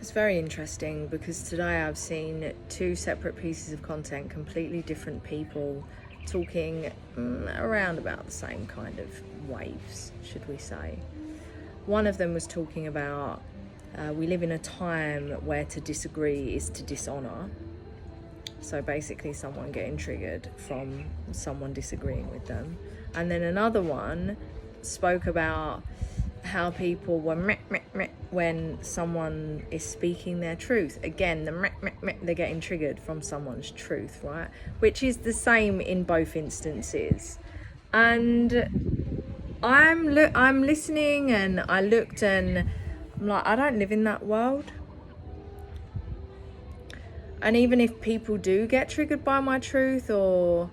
It's very interesting because today I've seen two separate pieces of content, completely different people talking around about the same kind of waves, should we say. One of them was talking about we live in a time where to disagree is to dishonour. So basically someone getting triggered from someone disagreeing with them. And then another one spoke about how people were meh, meh, meh, when someone is speaking their truth. Again, the meh, meh, meh, they're getting triggered from someone's truth, right? Which is the same in both instances. And I'm listening, and I looked and I'm like, I don't live in that world. And even if people do get triggered by my truth or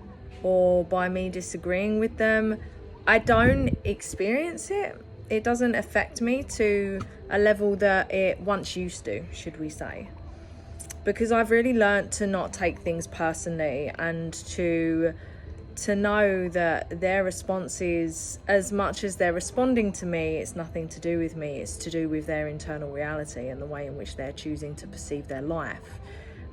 by me disagreeing with them, I don't experience it. It doesn't affect me to a level that it once used to, should we say. Because I've really learnt to not take things personally, and to know that their response is, as much as they're responding to me, it's nothing to do with me. It's to do with their internal reality and the way in which they're choosing to perceive their life.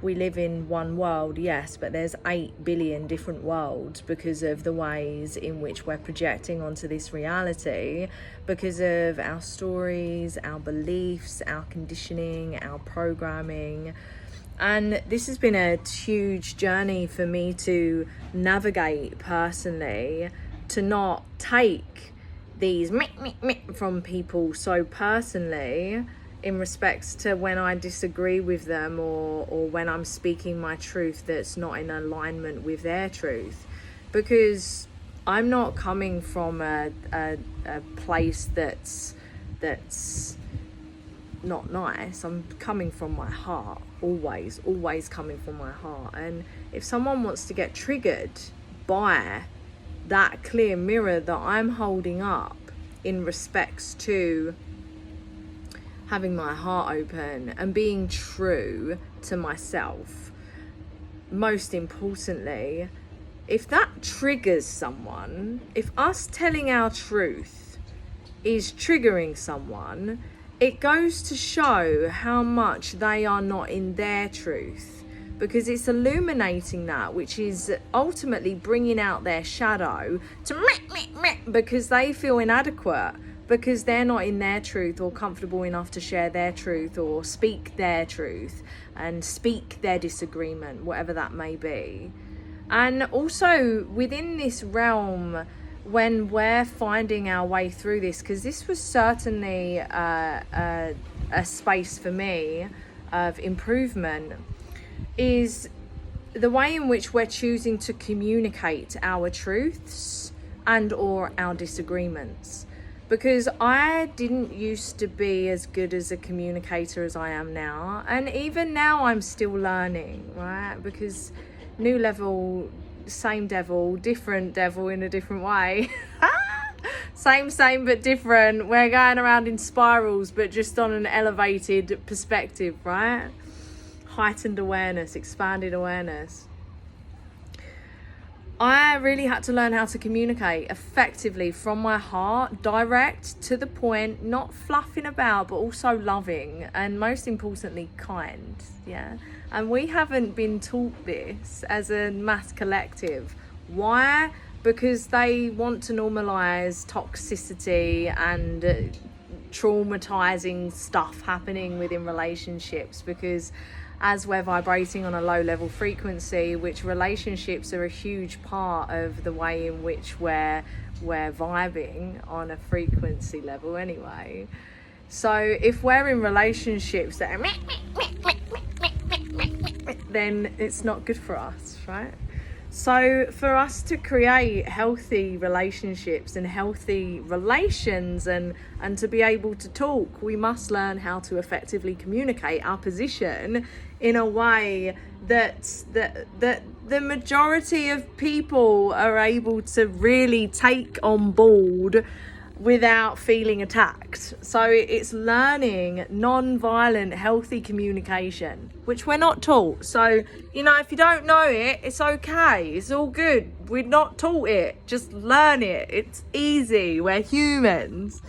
We live in one world, yes, but there's 8 billion different worlds because of the ways in which we're projecting onto this reality, because of our stories, our beliefs, our conditioning, our programming. And this has been a huge journey for me to navigate personally, to not take these meh, meh, meh from people so personally, in respects to when I disagree with them or when I'm speaking my truth that's not in alignment with their truth. Because I'm not coming from a place that's not nice. I'm coming from my heart, always coming from my heart. And if someone wants to get triggered by that clear mirror that I'm holding up in respects to having my heart open and being true to myself, most importantly, if that triggers someone, if us telling our truth is triggering someone, it goes to show how much they are not in their truth, because it's illuminating that, which is ultimately bringing out their shadow to because they feel inadequate, because they're not in their truth or comfortable enough to share their truth or speak their truth and speak their disagreement, whatever that may be. And also within this realm, when we're finding our way through this, because this was certainly a space for me of improvement, is the way in which we're choosing to communicate our truths and or our disagreements. Because I didn't used to be as good as a communicator as I am now. And even now I'm still learning, right? Because new level, same devil, different devil in a different way. Same, but different. We're going around in spirals, but just on an elevated perspective, right? Heightened awareness, expanded awareness. I really had to learn how to communicate effectively from my heart, direct, to the point, not fluffing about, but also loving, and most importantly, kind, yeah? And we haven't been taught this as a mass collective. Why? Because they want to normalise toxicity and traumatizing stuff happening within relationships, because as we're vibrating on a low level frequency, which relationships are a huge part of the way in which we're vibing on a frequency level anyway. So if we're in relationships that are then it's not good for us, right? So for us to create healthy relationships and healthy relations and to be able to talk, we must learn how to effectively communicate our position in a way that the majority of people are able to really take on board without feeling attacked. So it's learning non-violent, healthy communication, which we're not taught. So, if you don't know it, it's okay. It's all good. We're not taught it. Just learn it. It's easy. We're humans.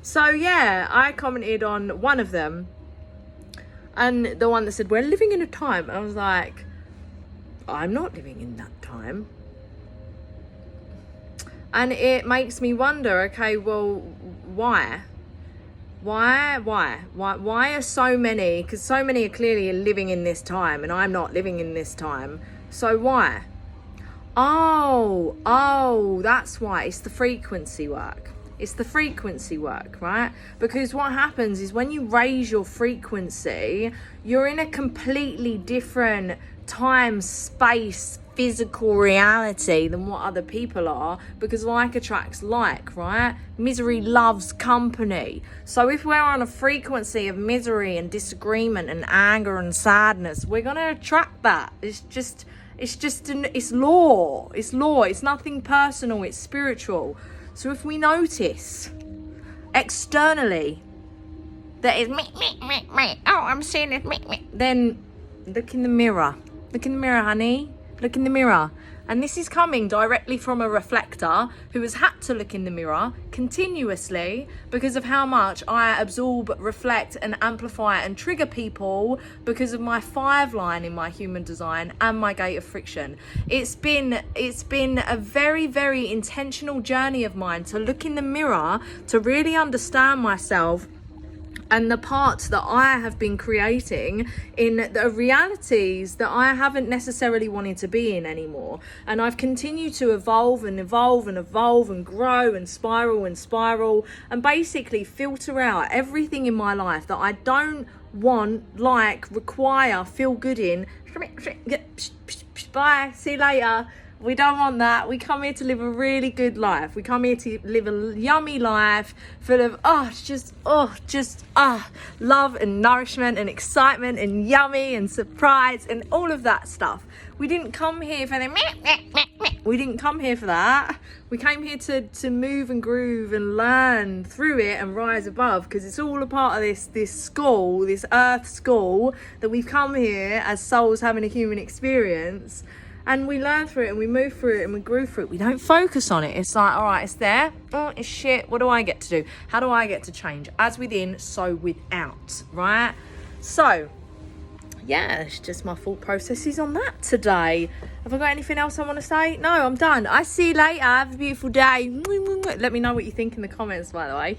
So yeah, I commented on one of them And the one that said, we're living in a time. I was like, I'm not living in that time. And it makes me wonder, okay, well, why? Why are so many, because so many are clearly living in this time and I'm not living in this time. So why? Oh, that's why. It's the frequency work. It's the frequency work, right? Because what happens is when you raise your frequency, you're in a completely different time, space, physical reality than what other people are, because like attracts like, right? Misery loves company. So if we're on a frequency of misery and disagreement and anger and sadness, we're going to attract that. It's law. It's nothing personal. It's spiritual. So if we notice externally that it's me, oh, I'm seeing it, me, then look in the mirror. Look in the mirror, honey. Look in the mirror. And this is coming directly from a reflector who has had to look in the mirror continuously because of how much I absorb, reflect and amplify and trigger people because of my 5 line in my human design and my gate of friction. It's been a very, very intentional journey of mine to look in the mirror, to really understand myself and the parts that I have been creating in the realities that I haven't necessarily wanted to be in anymore. And I've continued to evolve and grow and spiral and basically filter out everything in my life that I don't want, like, require, feel good in. Bye, see you later. We don't want that. We come here to live a really good life. We come here to live a yummy life full of love and nourishment and excitement and yummy and surprise and all of that stuff. We didn't come here for we didn't come here for that. We came here to move and groove and learn through it and rise above, because it's all a part of this school, this earth school, that we've come here as souls having a human experience. And we learn through it and we move through it and we grow through it. We don't focus on it. It's like, all right, it's there. Oh, it's shit. What do I get to do? How do I get to change? As within, so without, right? So, yeah, it's just my thought processes on that today. Have I got anything else I want to say? No, I'm done. I see you later. Have a beautiful day. Let me know what you think in the comments, by the way.